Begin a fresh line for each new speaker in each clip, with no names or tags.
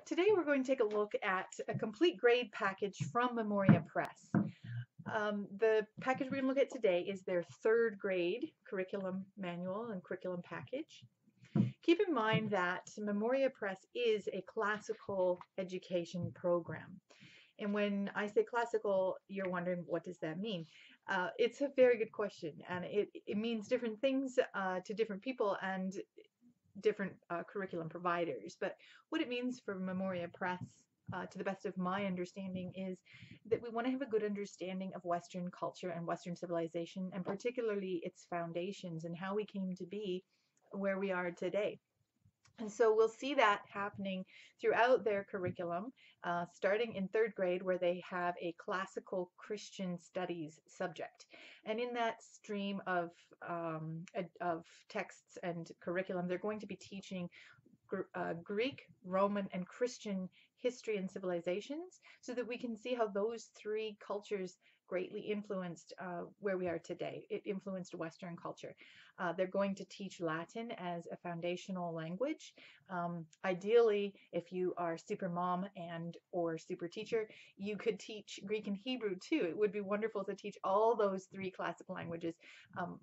Today we're going to take a look at a complete grade package from Memoria Press. The package we're going to look at today is their third grade curriculum manual and curriculum package. Keep in mind that Memoria Press is a classical education program. And when I say classical, you're wondering, what does that mean? It's a very good question, and it means different things to different people and different curriculum providers. But what it means for Memoria Press, to the best of my understanding, is that we want to have a good understanding of Western culture and Western civilization, and particularly its foundations and how we came to be where we are today. And so we'll see that happening throughout their curriculum, starting in third grade, where they have a classical Christian studies subject. And in that stream of texts and curriculum, they're going to be teaching Greek, Roman, and Christian history and civilizations, so that we can see how those three cultures greatly influenced where we are today. It influenced Western culture. They're going to teach Latin as a foundational language. Ideally, if you are super mom and or super teacher, you could teach Greek and Hebrew too. It would be wonderful to teach all those three classic languages,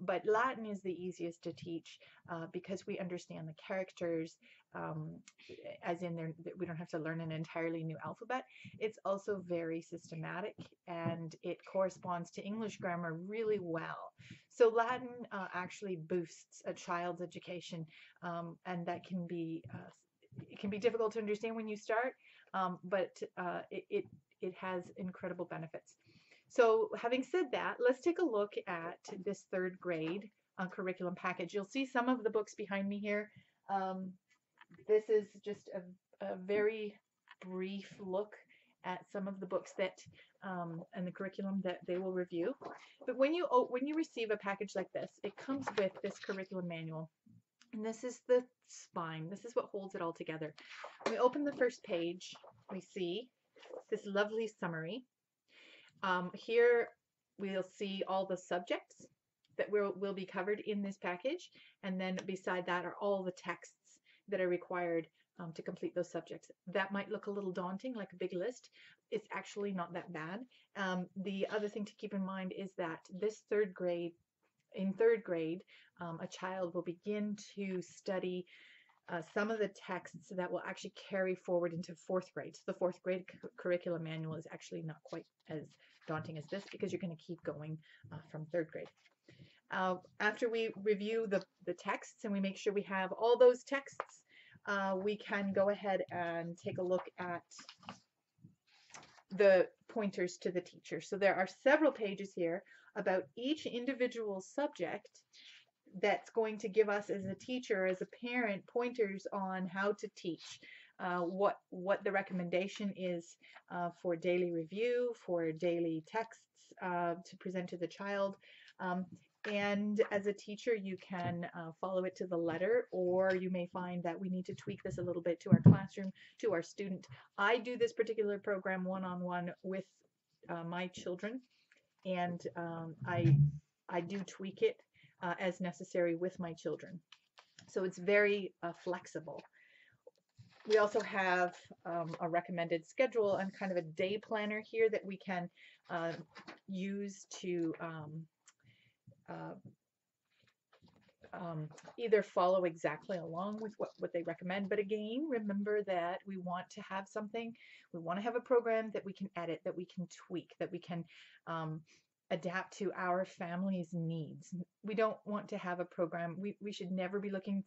but Latin is the easiest to teach because we understand the characters, as in there, we don't have to learn an entirely new alphabet. It's also very systematic, and it corresponds to English grammar really well. So Latin actually boosts a child's education, and that can be it can be difficult to understand when you start, but it has incredible benefits. So having said that, let's take a look at this third grade curriculum package. You'll see some of the books behind me here. This is just a very brief look at some of the books that and the curriculum that they will review. But when you receive a package like this, it comes with this curriculum manual. And this is the spine. This is what holds it all together. When we open the first page, we see this lovely summary. Here we'll see all the subjects that will be covered in this package, and then beside that are all the texts that are required to complete those subjects. That might look a little daunting, like a big list. It's actually not that bad. The other thing to keep in mind is that in third grade, a child will begin to study some of the texts that will actually carry forward into fourth grade. So the fourth grade curriculum manual is actually not quite as daunting as this, because you're going to keep going from third grade. After we review the texts and we make sure we have all those texts, we can go ahead and take a look at the pointers to the teacher. So there are several pages here about each individual subject that's going to give us, as a teacher, as a parent, pointers on how to teach, what the recommendation is for daily review, for daily texts to present to the child. And as a teacher, you can follow it to the letter, or you may find that we need to tweak this a little bit to our classroom, to our student. I do this particular program one-on-one with my children, and I do tweak it as necessary with my children. So it's very flexible. We also have a recommended schedule and kind of a day planner here that we can use to either follow exactly along with what they recommend. But again, remember that we want to have something, we want to have a program that we can edit, that we can tweak, that we can adapt to our family's needs. We don't want to have a program, we should never be looking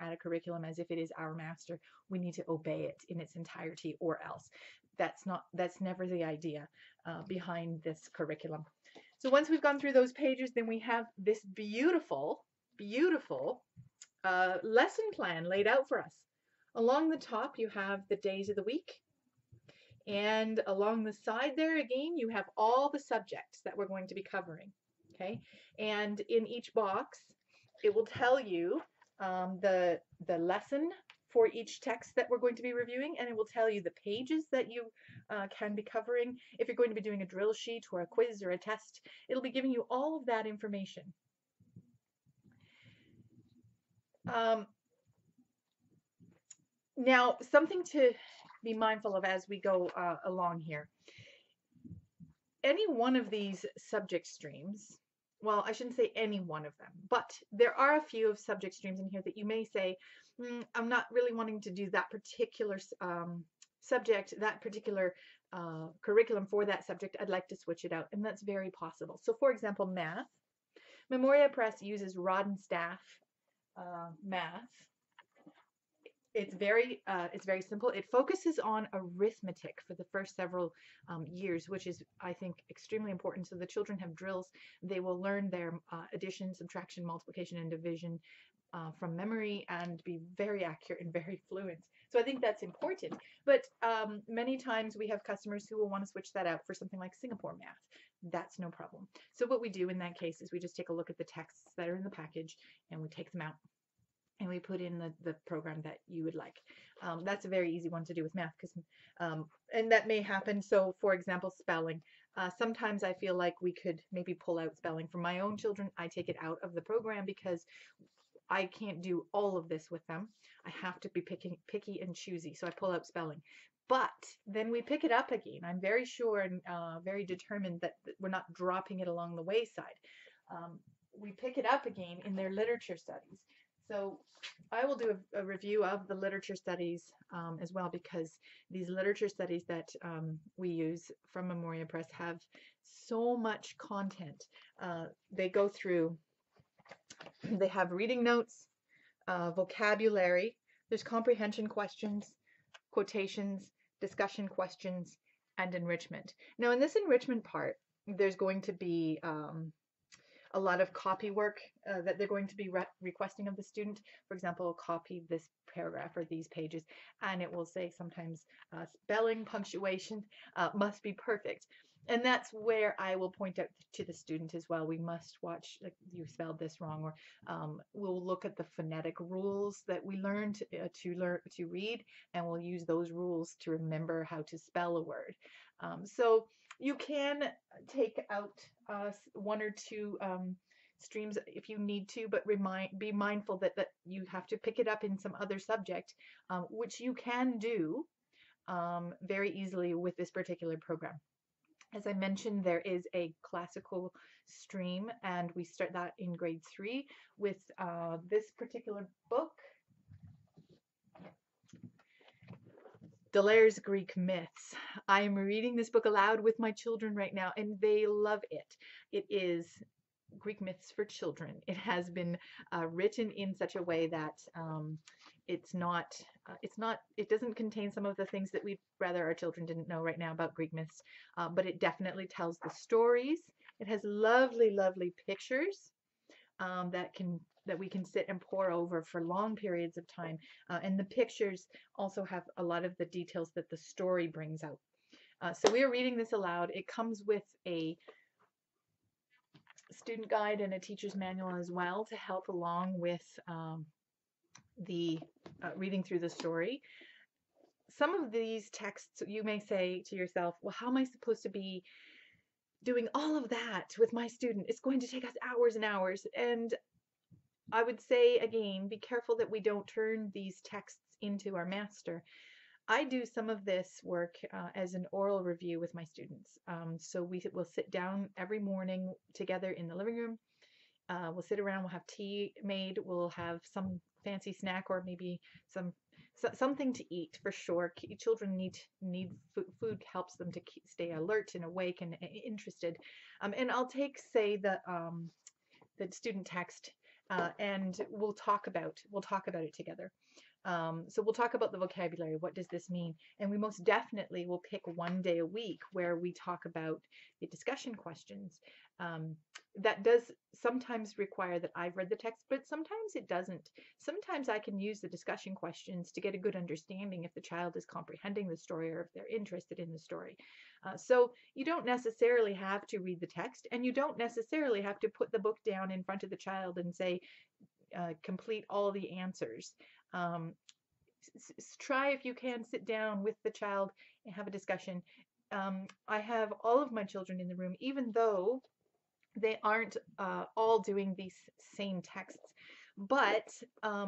at a curriculum as if it is our master. We need to obey it in its entirety, or else. That's never the idea behind this curriculum. So once we've gone through those pages, then we have this beautiful, beautiful lesson plan laid out for us. Along the top, you have the days of the week. And along the side there, again, you have all the subjects that we're going to be covering. Okay. And in each box, it will tell you the lesson for each text that we're going to be reviewing, and it will tell you the pages that you can be covering. If you're going to be doing a drill sheet or a quiz or a test, it'll be giving you all of that information. Now, something to be mindful of as we go along here. Any one of these subject streams, well, I shouldn't say any one of them, but there are a few of subject streams in here that you may say, I'm not really wanting to do that particular subject, that particular curriculum for that subject. I'd like to switch it out, and that's very possible. So, for example, math. Memoria Press uses Rod and Staff math. It's very simple. It focuses on arithmetic for the first several years, which is, I think, extremely important. So the children have drills. They will learn their addition, subtraction, multiplication, and division from memory and be very accurate and very fluent. So I think that's important. But many times we have customers who will want to switch that out for something like Singapore math. That's no problem. So what we do in that case is we just take a look at the texts that are in the package and we take them out and we put in the program that you would like. That's a very easy one to do with math, because and that may happen. So for example, spelling. Sometimes I feel like we could maybe pull out spelling. For my own children, I take it out of the program because I can't do all of this with them. I have to be picky and choosy, so I pull out spelling. But then we pick it up again. I'm very sure and very determined that we're not dropping it along the wayside. We pick it up again in their literature studies. So I will do a review of the literature studies as well, because these literature studies that we use from Memoria Press have so much content. They go through, they have reading notes, vocabulary, there's comprehension questions, quotations, discussion questions, and enrichment. Now in this enrichment part, there's going to be a lot of copy work that they're going to be requesting of the student. For example, copy this paragraph or these pages, and it will say sometimes spelling, punctuation must be perfect. And that's where I will point out to the student as well. We must watch, like, you spelled this wrong, or we'll look at the phonetic rules that we learned to read, and we'll use those rules to remember how to spell a word. So you can take out one or two streams if you need to, but be mindful that you have to pick it up in some other subject, which you can do very easily with this particular program. As I mentioned, there is a classical stream, and we start that in grade 3 with this particular book, Delaire's Greek Myths. I am reading this book aloud with my children right now, and they love it. It is Greek myths for children. It has been written in such a way that it doesn't contain some of the things that we'd rather our children didn't know right now about Greek myths, but it definitely tells the stories. It has lovely, lovely pictures that we can sit and pore over for long periods of time. And the pictures also have a lot of the details that the story brings out. So we are reading this aloud. It comes with a student guide and a teacher's manual as well to help along with the reading through the story. Some of these texts, you may say to yourself, well, how am I supposed to be doing all of that with my student? It's going to take us hours and hours. And I would say, again, be careful that we don't turn these texts into our master. I do some of this work as an oral review with my students. So we will sit down every morning together in the living room. We'll sit around, we'll have tea made, we'll have some fancy snack, or maybe something to eat for sure. Children need food helps them to stay alert and awake and interested. And I'll take, say, the student text, and we'll talk about it together. So we'll talk about the vocabulary. What does this mean? And we most definitely will pick one day a week where we talk about the discussion questions. That does sometimes require that I've read the text, but sometimes it doesn't. Sometimes I can use the discussion questions to get a good understanding if the child is comprehending the story or if they're interested in the story. So you don't necessarily have to read the text, and you don't necessarily have to put the book down in front of the child and say, complete all the answers. Try, if you can, sit down with the child and have a discussion. I have all of my children in the room, even though they aren't all doing these same texts. But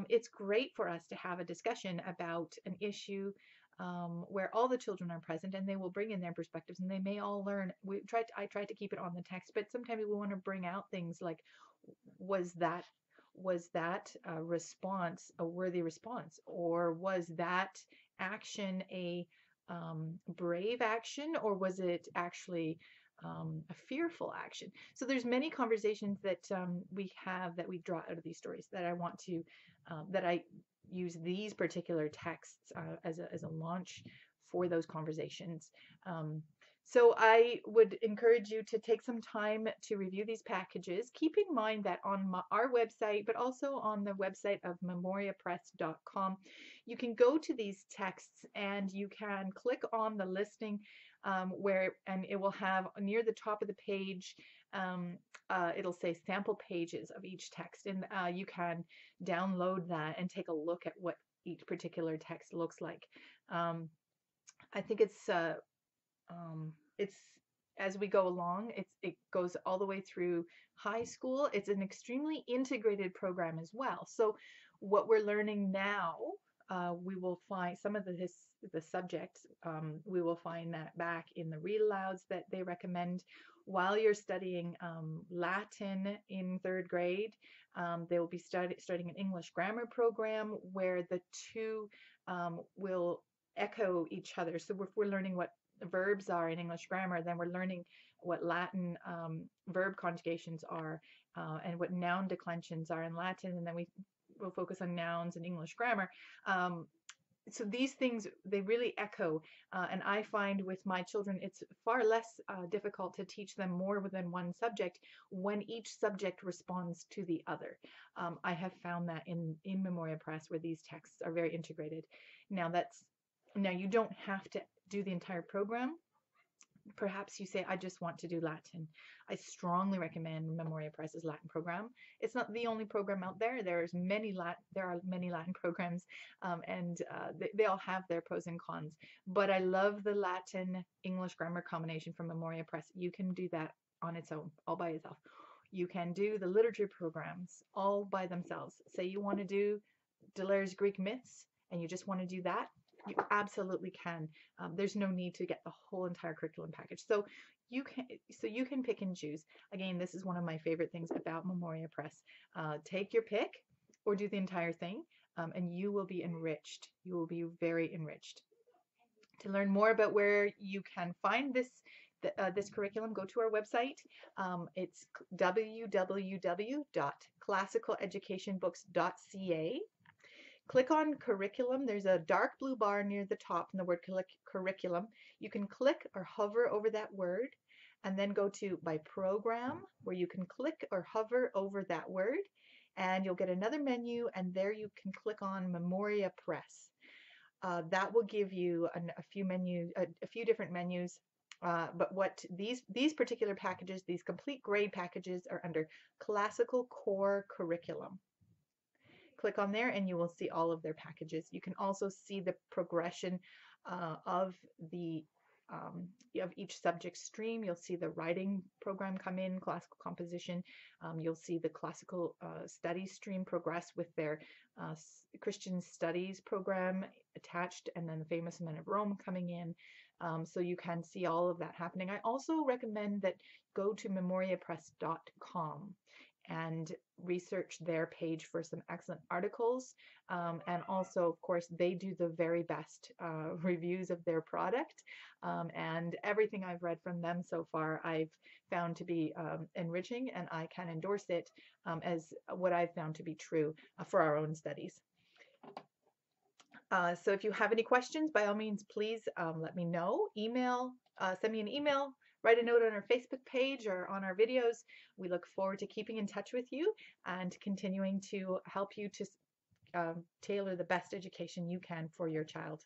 it's great for us to have a discussion about an issue where all the children are present and they will bring in their perspectives and they may all learn. I tried to keep it on the text, but sometimes we want to bring out things like, was that response a worthy response, or was that action a brave action, or was it actually a fearful action? So there's many conversations that we have that we draw out of these stories that I want to that I use these particular texts as a launch for those conversations. So I would encourage you to take some time to review these packages. Keep in mind that on our website, but also on the website of memoriapress.com, you can go to these texts and you can click on the listing and it will have near the top of the page, it'll say sample pages of each text, and you can download that and take a look at what each particular text looks like. I think it's as we go along, it goes all the way through high school. It's an extremely integrated program as well. So what we're learning now, we will find some of the subjects, we will find that back in the read alouds that they recommend while you're studying Latin in third grade. They will be starting an English grammar program where the two will echo each other. So if we're learning what verbs are in English grammar, then we're learning what Latin verb conjugations are, and what noun declensions are in Latin, and then we will focus on nouns in English grammar. So these things, they really echo, and I find with my children it's far less difficult to teach them more than one subject when each subject responds to the other. I have found that in Memoria Press, where these texts are very integrated. Now you don't have to do the entire program. Perhaps you say, I just want to do Latin. I strongly recommend Memoria Press's Latin program. It's not the only program out there. There are many Latin programs, and they all have their pros and cons. But I love the Latin English grammar combination from Memoria Press. You can do that on its own, all by itself. You can do the literature programs all by themselves. Say you want to do Deleuze's Greek myths, and you just want to do that. You absolutely can. There's no need to get the whole entire curriculum package. So you can pick and choose. Again, this is one of my favorite things about Memoria Press. Take your pick or do the entire thing, and you will be enriched. You will be very enriched. To learn more about where you can find this curriculum, go to our website. It's www.classicaleducationbooks.ca. Click on curriculum. There's a dark blue bar near the top in the word curriculum. You can click or hover over that word and then go to by program, where you can click or hover over that word, and you'll get another menu, and there you can click on Memoria Press. That will give you a few different menus. But what these particular packages, these complete grade packages, are under Classical Core Curriculum. Click on there and you will see all of their packages. You can also see the progression of each subject stream. You'll see the writing program come in, classical composition. You'll see the classical studies stream progress with their Christian studies program attached, and then the famous Men of Rome coming in. So you can see all of that happening. I also recommend that go to memoriapress.com and research their page for some excellent articles. And also, of course, they do the very best reviews of their product. And everything I've read from them so far, I've found to be enriching, and I can endorse it as what I've found to be true for our own studies. So if you have any questions, by all means, please let me know. Send me an email, write a note on our Facebook page or on our videos. We look forward to keeping in touch with you and continuing to help you to tailor the best education you can for your child.